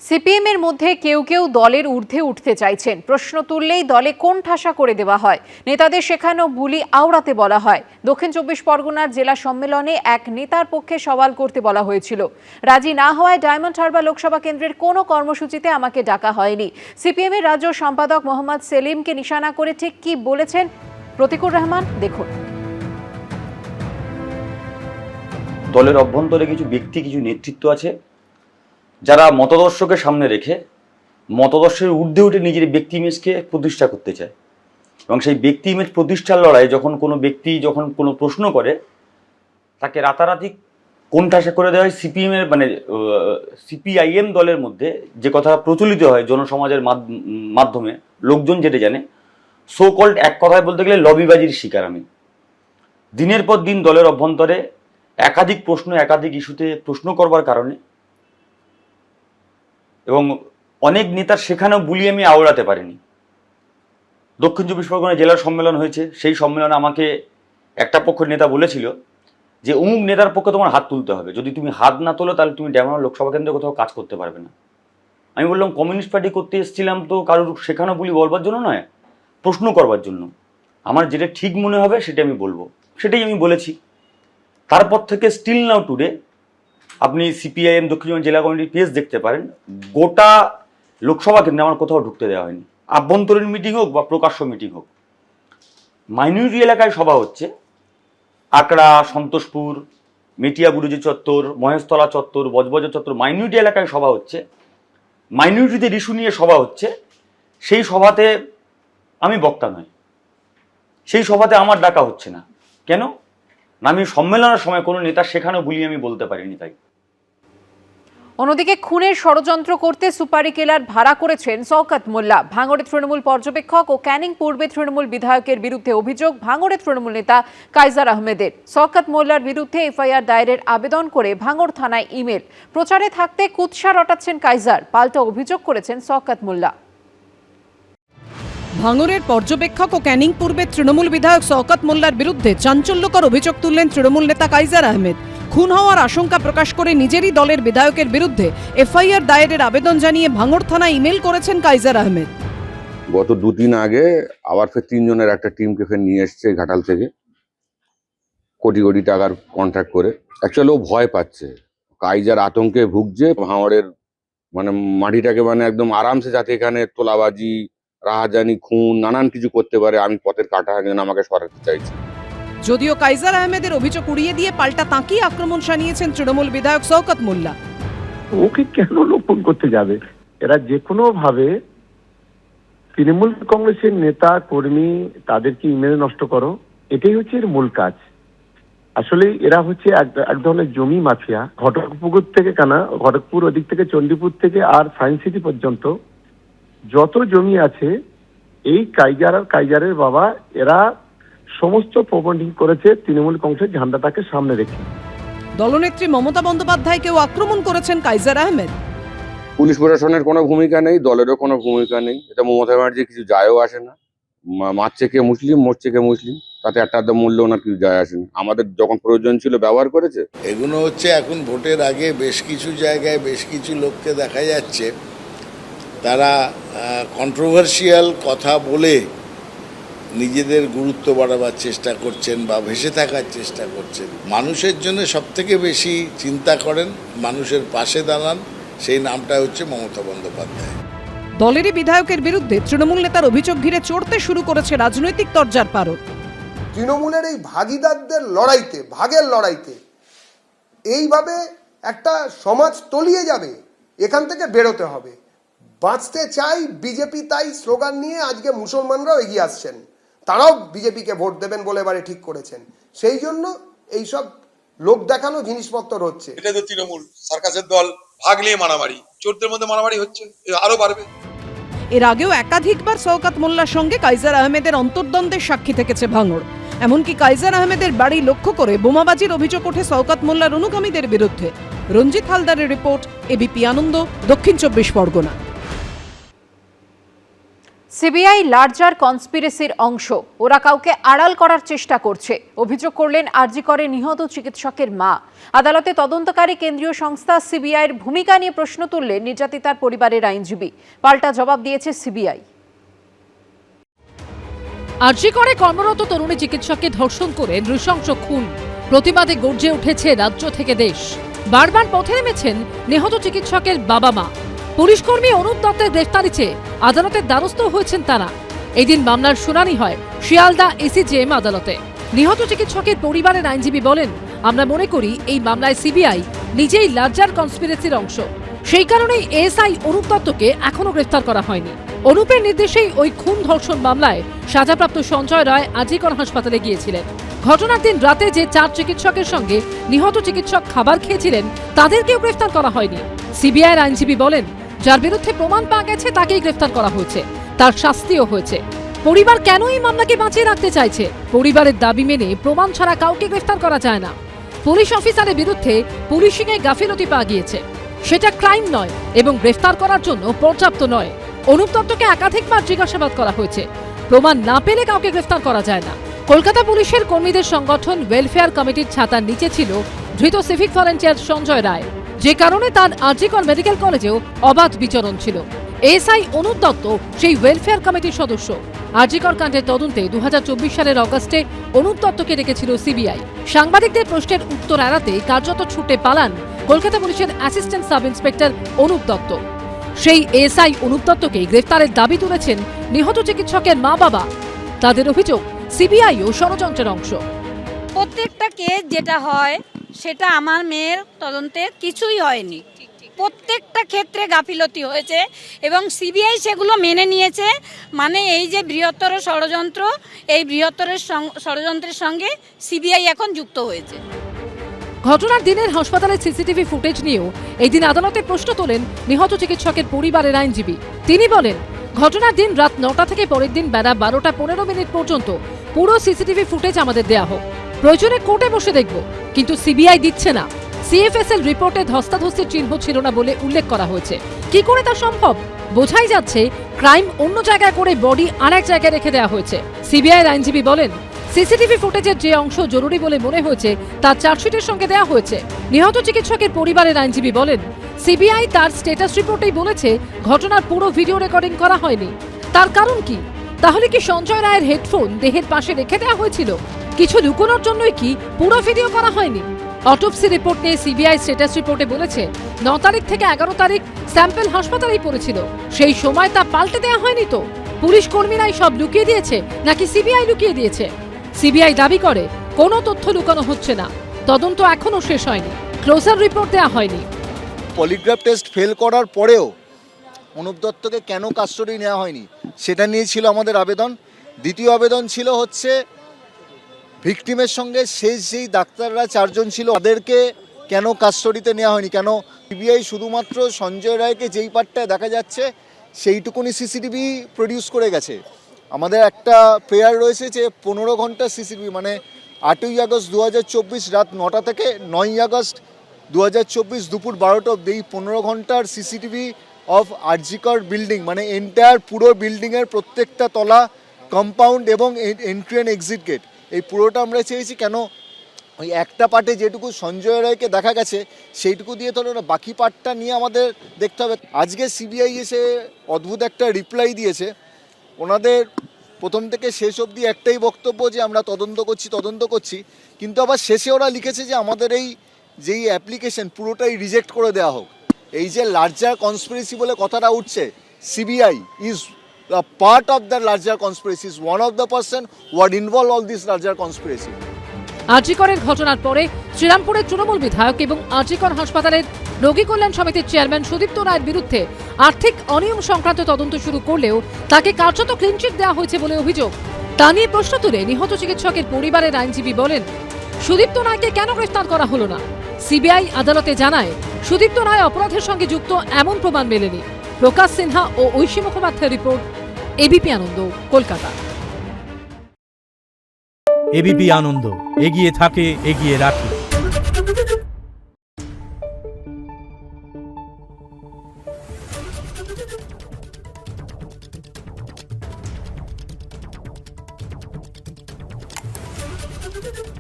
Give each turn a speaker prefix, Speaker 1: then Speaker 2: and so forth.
Speaker 1: CPM এর মধ্যে কেউ কেউ দলের ঊর্ধ্বে উঠতে চাইছেন। প্রশ্ন তুললেই দলে কোণঠাসা করে দেওয়া হয়। নেতাদের শেখানো বুলি আওড়াতে বলা হয়। দক্ষিণ 24 পরগনার জেলা সম্মেলনে এক নেতার পক্ষে সওয়াল করতে বলা হয়েছিল। রাজি না হওয়ায় ডায়মন্ড হারবার লোকসভা কেন্দ্রের কোনো কর্মসূচিতে আমাকে ডাকা হয়নি। সিপিএম এর রাজ্য সম্পাদক মোহাম্মদ সেলিমকে নিশানা করে ঠিক কি বলেছেন প্রতিকুর রহমান দেখুন।
Speaker 2: দলের অভ্যন্তরে কিছু ব্যক্তি, কিছু নেতৃত্ব আছে যারা মতাদর্শকে সামনে রেখে মতাদর্শের ঊর্ধ্বে উঠে নিজের ব্যক্তি ইমেজকে প্রতিষ্ঠা করতে চায়, এবং সেই ব্যক্তি ইমেজ প্রতিষ্ঠার লড়াই যখন কোনো ব্যক্তি যখন কোনো প্রশ্ন করে তাকে রাতারাতি কোণঠাসা করে দেওয়া হয়। সিপিএমের সিপিআইএম দলের মধ্যে যে কথা প্রচলিত হয় জনসমাজের মাধ্যমে লোকজন যেটা জানে, সো কল্ড এক কথায় বলতে গেলে লবিবাজির শিকার আমি। দিনের পর দিন দলের অভ্যন্তরে একাধিক প্রশ্ন, একাধিক ইস্যুতে প্রশ্ন করবার কারণে এবং অনেক নেতার শেখানো বুলি আমি আওড়াতে পারিনি। দক্ষিণ 24 পরগনা জেলার সম্মেলন হয়েছে, সেই সম্মেলনে আমাকে একটা পক্ষের নেতা বলেছিল যে অমুক নেতার পক্ষে তোমার হাত তুলতে হবে, যদি তুমি হাত না তোলো তাহলে তুমি ড্যামরা লোকসভা কেন্দ্রে কোথাও কাজ করতে পারবে না। আমি বললাম কমিউনিস্ট পার্টি করতে এসেছিলাম তো কারোর শেখানো বুলি বলবার জন্য নয়, প্রশ্ন করবার জন্য। আমার যেটা ঠিক মনে হবে সেটা আমি বলবো, সেটাই আমি বলেছি। তারপর থেকে স্টিল নাও টুডে আপনি সিপিআইএম দক্ষিণ জেলা কমিটির পেজ দেখতে পারেন, গোটা লোকসভা কেন্দ্রে আমার কোথাও ঢুকতে দেওয়া হয়নি। আভ্যন্তরীণ মিটিং হোক বা প্রকাশ্য মিটিং হোক, মাইনরিটি এলাকায় সভা হচ্ছে, আকড়া, সন্তোষপুর, মেটিয়া বুরুজি চত্বর, মহেশতলা চত্বর, বজবজ চত্বর, মাইনরিটি এলাকায় সভা হচ্ছে, মাইনরিটিদের ইস্যু নিয়ে সভা হচ্ছে। সেই সভাতে আমি বক্তা নই, সেই সভাতে আমার ডাকা হচ্ছে না। কেন না? আমি সম্মেলনের সময় কোনো নেতা শেখানো বুলি আমি বলতে পারিনি। তাই
Speaker 1: অন্যদিকে খুনের ষড়যন্ত্র করতে সুপারি কেলার ভাড়া করেছেন শওকত মোল্লা। ভাঙড়ে তৃণমূল পর্যবেক্ষক ও ক্যানিং পূর্বে তৃণমূল বিধায়কের বিরুদ্ধে অভিযোগ ভাঙড়ে তৃণমূল নেতা কাইজার আহমেদের। শওকত মোল্লার বিরুদ্ধে এফআইআর দায়েরের আবেদন করে ভাঙড় থানায় ইমেল। প্রচারে থাকতে কুৎসা রটাচ্ছেন কাইজার, পাল্টা অভিযোগ করেছেন শওকত মোল্লা।
Speaker 3: ভাঙড়ের পর্যবেক্ষক ও ক্যানিং পূর্বে তৃণমূল বিধায়ক শওকত মোল্লার বিরুদ্ধে চাঞ্চল্যকর অভিযোগ তুললেন তৃণমূল নেতা কাইজার আহমেদ। খুন হওয়ার আশঙ্কা প্রকাশ করে নিজেরই দলের বিধায়কের বিরুদ্ধে এফআইআর দায়েরের আবেদন জানিয়ে ভাঙড় থানায় ইমেল করেছেন কাইজার আহমেদ।
Speaker 4: গত 2-3 আগে আবার ফের 3 জনের একটা টিমকে ফের নিয়ে এসছে ঘাটাল থেকে, কোটি কোটি টাকার কন্ট্রাক্ট করে। অ্যাকচুয়ালি ও ভয় পাচ্ছে, কাইজার আতঙ্কে ভুগছে। ভাঙড়ের মাটিটাকে একদম আরামসে যাতে এখানে তোলাবাজি, রাহাজানি, খুন, নানান কিছু করতে পারে, আমি পথের কাঁটা যেন আমাকে সরাতে চাইছি।
Speaker 3: যদিও কাইজার আহমেদের অভিযোগ উড়িয়ে দিয়ে পাল্টা তাঁকেই আক্রমণ শানিয়েছেন তৃণমূল বিধায়ক শওকত মোল্লা।
Speaker 5: ওকে কেন লোপন করতে যাবে? এরা যে কোনো ভাবে তৃণমূল কংগ্রেসের নেতা কর্মী তাদেরকে ইমেল নষ্ট করো, এটাই হচ্ছে এর মূল কাজ। আসলে এরা হচ্ছে এক ধরনের জমি মাফিয়া। ঘটকপুকুর থেকে ঘটকপুর ওদিক থেকে চণ্ডীপুর থেকে আর সায়েন্স সিটি পর্যন্ত যত জমি আছে, এই কাইজার আর কাইজারের বাবা এরা সমস্ত প্রবন্ধিং করেছে তৃণমূল কংগ্রেসের ঝান্ডাটাকে সামনে রেখে।
Speaker 3: দলনেত্রী মমতা বন্দ্যোপাধ্যায়কেও আক্রমণ করেছেন কাইজার আহমেদ।
Speaker 4: পুলিশ প্রশাসনের কোনো ভূমিকা নেই, দলেরও কোনো ভূমিকা নেই। এটা মমতা ব্যানার্জি কিছু যায়ও আসে না। মারছে কে মুসলিম, মরছে কে মুসলিম, তাতে একটা মূল্য ওনার কিছু যায় আসে না। আমাদের যখন প্রয়োজন ছিল ব্যবহার করেছে।
Speaker 6: এগুলো হচ্ছে এখন ভোটের আগে বেশ কিছু জায়গায় বেশ কিছু লোককে দেখা যাচ্ছে তারা কন্ট্রোভার্সিয়াল কথা বলে নিজেদের গুরুত্ব বাড়াবার চেষ্টা করছেন বা ভেসে থাকার চেষ্টা করছেন। মানুষের জন্য সবথেকে বেশি চিন্তা করেন, মানুষের পাশে দাঁড়ান, সেই নামটা হচ্ছে মমতা বন্দ্যোপাধ্যায়।
Speaker 3: দলেরই বিধায়কের বিরুদ্ধে তৃণমূল নেতার অভিযোগ ঘিরে চড়তে শুরু করেছে রাজনৈতিক তরজার পারদ।
Speaker 7: তৃণমূলের এই ভাগিদারদের লড়াইতে, ভাগের লড়াইতে এইভাবে একটা সমাজ তলিয়ে যাবে, এখান থেকে বেরোতে হবে। বাঁচতে চাই বিজেপি, তাই স্লোগান নিয়ে আজকে মুসলমানরাও এগিয়ে আসছেন, তারাও বিজেপিকে ভোট দেবেন বলে এবারে ঠিক করেছেন। সেই জন্য এইসব লোক দেখানো জিনিসপত্র হচ্ছে।
Speaker 8: এটা তো তৃণমূল সার্কাসের দল, ভাগ নিয়ে মারামারি, চোরদের মধ্যে মারামারি হচ্ছে, আরো বাড়বে।
Speaker 3: এর আগেও একাধিকবার শওকত মোল্লার সঙ্গে কাইজার আহমেদের অন্তর্দ্বন্দ্বের সাক্ষী থেকেছে ভাঙড়। এমনকি কাইজার আহমেদের বাড়ি লক্ষ্য করে বোমাবাজির অভিযোগ ওঠে শওকত মোল্লার অনুগামীদের বিরুদ্ধে। রঞ্জিত হালদারের রিপোর্ট, এবিপি আনন্দ, দক্ষিণ 24 পরগনা।
Speaker 1: সিবিআই লার্জার কনস্পিরেসির অংশ, ওরা কাউকে আড়াল করার চেষ্টা করছে, অভিযোগ করলেন আরজি করে নিহত চিকিৎসকের মা। আদালতে তদন্তকারী কেন্দ্রীয় সংস্থা সিবিআইয়ের ভূমিকা নিয়ে প্রশ্ন তুললেন নির্যাতিতার পরিবারের আইনজীবী। পাল্টা জবাব দিয়েছে সিবিআই।
Speaker 9: আরজি করে কর্মরত তরুণী চিকিৎসককে ধর্ষণ করে নৃশংস খুন, প্রতিবাদে গর্জে উঠেছে রাজ্য থেকে দেশ। বারবার পথে নেমেছেন নিহত চিকিৎসকের বাবা মা। পুলিশকর্মী অনুপ দত্তের গ্রেফতারি চেয়ে আদালতের দ্বারস্থ হয়েছেন তারা। এদিন মামলার শুনানি হয় শিয়ালদা এসিজেএম আদালতে। নিহত চিকিৎসকের পরিবারের আইনজীবী বলেন, আমরা মনে করি এই মামলায় সিবিআই নিজেই লার্জার কনস্পিরেসির অংশ। সেই কারণেই এএসআই অনুপ দত্তকে এখনো গ্রেফতার করা হয়নি। অনুপের নির্দেশেই ওই খুন ধর্ষণ মামলায় সাজাপ্রাপ্ত সঞ্জয় রায় আরজি কর হাসপাতালে গিয়েছিলেন। ঘটনার দিন রাতে যে 4 চিকিৎসকের সঙ্গে নিহত চিকিৎসক খাবার খেয়েছিলেন তাদেরকেও গ্রেফতার করা হয়নি। সিবিআইয়ের আইনজীবী বলেন, যার বিরুদ্ধে প্রমাণ পাওয়া গেছে তাকেই গ্রেফতার করা হয়েছে, তার শাস্তিও হয়েছে। পরিবার কেন এই মামলাকে বাঁচিয়ে রাখতে চাইছে? পরিবারের দাবি মেনে প্রমাণ ছাড়া কাউকে গ্রেফতার করা যায় না। পুলিশ অফিসারের বিরুদ্ধে পুলিশিংয়ে গাফিলতি পাওয়া গিয়েছে, সেটা ক্রাইম নয় এবং গ্রেফতার করার জন্য পর্যাপ্ত নয়। অনুপ দত্তকে একাধিকবার জিজ্ঞাসাবাদ করা হয়েছে, প্রমাণ না পেলে কাউকে গ্রেফতার করা যায় না। কলকাতা পুলিশের কর্মীদের সংগঠন ওয়েলফেয়ার কমিটির ছাতার নিচে ছিল ধৃত সিভিক ভলেন্টিয়ার সঞ্জয় রায়, যে কারণে তার আরজি কর মেডিকেল কলেজেও অবাধ বিচরণ ছিল। এএসআই অনুপ দত্ত সেই ওয়েলফেয়ার কমিটির সদস্য। আরজি কর কাণ্ডের তদন্তে 2024 সালের অগস্টে অনুপ দত্তকে ডেকেছিল সিবিআই। সাংবাদিকদের প্রশ্নের উত্তর এড়াতে কার্যত ছুটে পালান কলকাতা পুলিশের assistant sub inspector Anup Dutta. সেই এএসআই অনুপ দত্তকে গ্রেফতারের দাবি তুলেছেন নিহত চিকিৎসকের মা বাবা। তাদের অভিযোগ, সিবিআইও ষড়যন্ত্রের অংশ।
Speaker 10: প্রত্যেকটা কেস যেটা হয় সেটা আমার মেয়ের তদন্তে কিছুই হয়নি। প্রত্যেকটা ক্ষেত্রে গাফিলতি হয়েছে এবং সিবিআই সেগুলো মেনে নিয়েছে। মানে এই যে বৃহত্তর ষড়যন্ত্র, এই বৃহত্তর ষড়যন্ত্রের সঙ্গে সিবিআই এখন যুক্ত হয়েছে।
Speaker 9: ঘটনার দিনের হাসপাতালের সিসিটিভি ফুটেজ নিয়েও এই দিন আদালতে প্রশ্ন তোলেন নিহত চিকিৎসকের পরিবারের আইনজীবী। তিনি বলেন, ঘটনার দিন রাত 9টা থেকে পরের দিন বেলা 12:15 পর্যন্ত পুরো সিসিটিভি ফুটেজ আমাদের দেয়া হোক, প্রয়োজনে কোর্টে বসে দেখব, কিন্তু সিবিআই দিচ্ছে না। সিএফএসএল রিপোর্টে ধস্তাধস্তির চিহ্ন ছিল না বলে উল্লেখ করা হয়েছে। কি করে তা সম্ভব? বোঝাই যাচ্ছে ক্রাইম অন্য জায়গায় করে বডি আরেক জায়গায় রেখে দেওয়া হয়েছে। সিবিআইয়ের আইনজীবী বলেন, সিসিটিভি ফুটেজের যে অংশ জরুরি বলে মনে হয়েছে তা চার্জশিটের সঙ্গে দেওয়া হয়েছে। নিহত চিকিৎসকের পরিবারের আইনজীবী বলেন, সিবিআই তার স্ট্যাটাস রিপোর্টেই বলেছে ঘটনার পুরো ভিডিও রেকর্ডিং করা হয়নি। তার কারণ কি? তাহলে কি সঞ্জয় রায়ের হেডফোন দেহের পাশে রেখে দেওয়া হয়েছিল? কিছু লুকোনোর জন্যই কি পুরো ভিডিও করা হয়নি? অটোপসি রিপোর্ট নিয়ে সিবিআই স্ট্যাটাস রিপোর্টে বলেছে 9 তারিখ থেকে 11 তারিখ স্যাম্পল হাসপাতালেই পড়েছিল। সেই সময় তা পাল্টে দেওয়া হয়নি তো? পুলিশ কর্মীরাই সব লুকিয়ে দিয়েছে নাকি সিবিআই লুকিয়ে দিয়েছে? সিবিআই দাবি করে কোনো তথ্য লুকানো হচ্ছে না, তদন্ত এখনো শেষ হয়নি, ক্লোজার রিপোর্ট দেওয়া হয়নি।
Speaker 11: পলিগ্রাফ টেস্ট ফেল করার পরেও অনুপ দত্তকে কেন কাস্টডি নেওয়া হয়নি সেটা নিয়ে ছিল আমাদের আবেদন। দ্বিতীয় আবেদন ছিল হচ্ছে ভিকটিমের সঙ্গে শেষ যেই ডাক্তাররা 4 জন ছিল তাদেরকে কেন কাস্টডিতে নেওয়া হয়নি, কেন সিবিআই শুধুমাত্র সঞ্জয় রায়কে যেই পার্টটায় দেখা যাচ্ছে সেইটুকুনি সিসিটিভি প্রডিউস করে গেছে। আমাদের একটা প্রেয়ার রয়েছে যে 15 ঘন্টা সিসিটিভি, মানে 8ই আগস্ট 2024 রাত 9টা থেকে 9ই আগস্ট 2024 দুপুর 12টা অব্দি এই 15 ঘন্টার সিসিটিভি অফ আরজি কর বিল্ডিং, মানে এন্টায়ার পুরো বিল্ডিংয়ের প্রত্যেকটা তলা, কম্পাউন্ড এবং এন্ট্রি অ্যান্ড এক্সিট গেট, এই পুরোটা আমরা চেয়েছি। কেন ওই একটা পার্টে যেটুকু সঞ্জয় রায়কে দেখা গেছে সেইটুকু দিয়ে তাহলে না, বাকি পার্টটা নিয়ে আমাদের দেখতে হবে। আজকে সিবিআই এসে অদ্ভুত একটা রিপ্লাই দিয়েছে। ওনাদের প্রথম থেকে শেষ অবধি একটাই বক্তব্য যে আমরা তদন্ত করছি, কিন্তু আবার শেষে ওরা লিখেছে যে আমাদের এই যেই অ্যাপ্লিকেশন পুরোটাই রিজেক্ট করে দেওয়া হোক। এই যে লার্জার কনস্পিরেসি বলে কথাটা উঠছে, CBI is a part of the larger conspiracy, is one of the person who are involved all this larger conspiracy.
Speaker 9: আরজি করের ঘটনার পরে শ্রীরামপুরের তৃণমূল বিধায়ক এবং আরজি কর হাসপাতালের রোগী কল্যাণ সমিতির চেয়ারম্যান সুদীপ্ত রায়ের বিরুদ্ধে আর্থিক অনিয়ম সংক্রান্ত তদন্ত শুরু করলেও তাকে কার্যত ক্লিনচিট দেওয়া হয়েছে বলে অভিযোগ। তা নিয়ে প্রশ্ন তুলে নিহত চিকিৎসকের পরিবারের আইনজীবী বলেন, সুদীপ্ত রায়কে কেন গ্রেফতার করা হলো না? সিবিআই আদালতে জানায় সুদীপ্ত রায় অপরাধের সঙ্গে যুক্ত এমন প্রমাণ মেলেনি। প্রকাশ সিনহা ও ঐশী মুখোপাধ্যায়ের রিপোর্ট, এবিপি আনন্দ, কলকাতা।
Speaker 12: এবিপি আনন্দ, এগিয়ে থাকে, এগিয়ে রাখে।
Speaker 13: Thank you.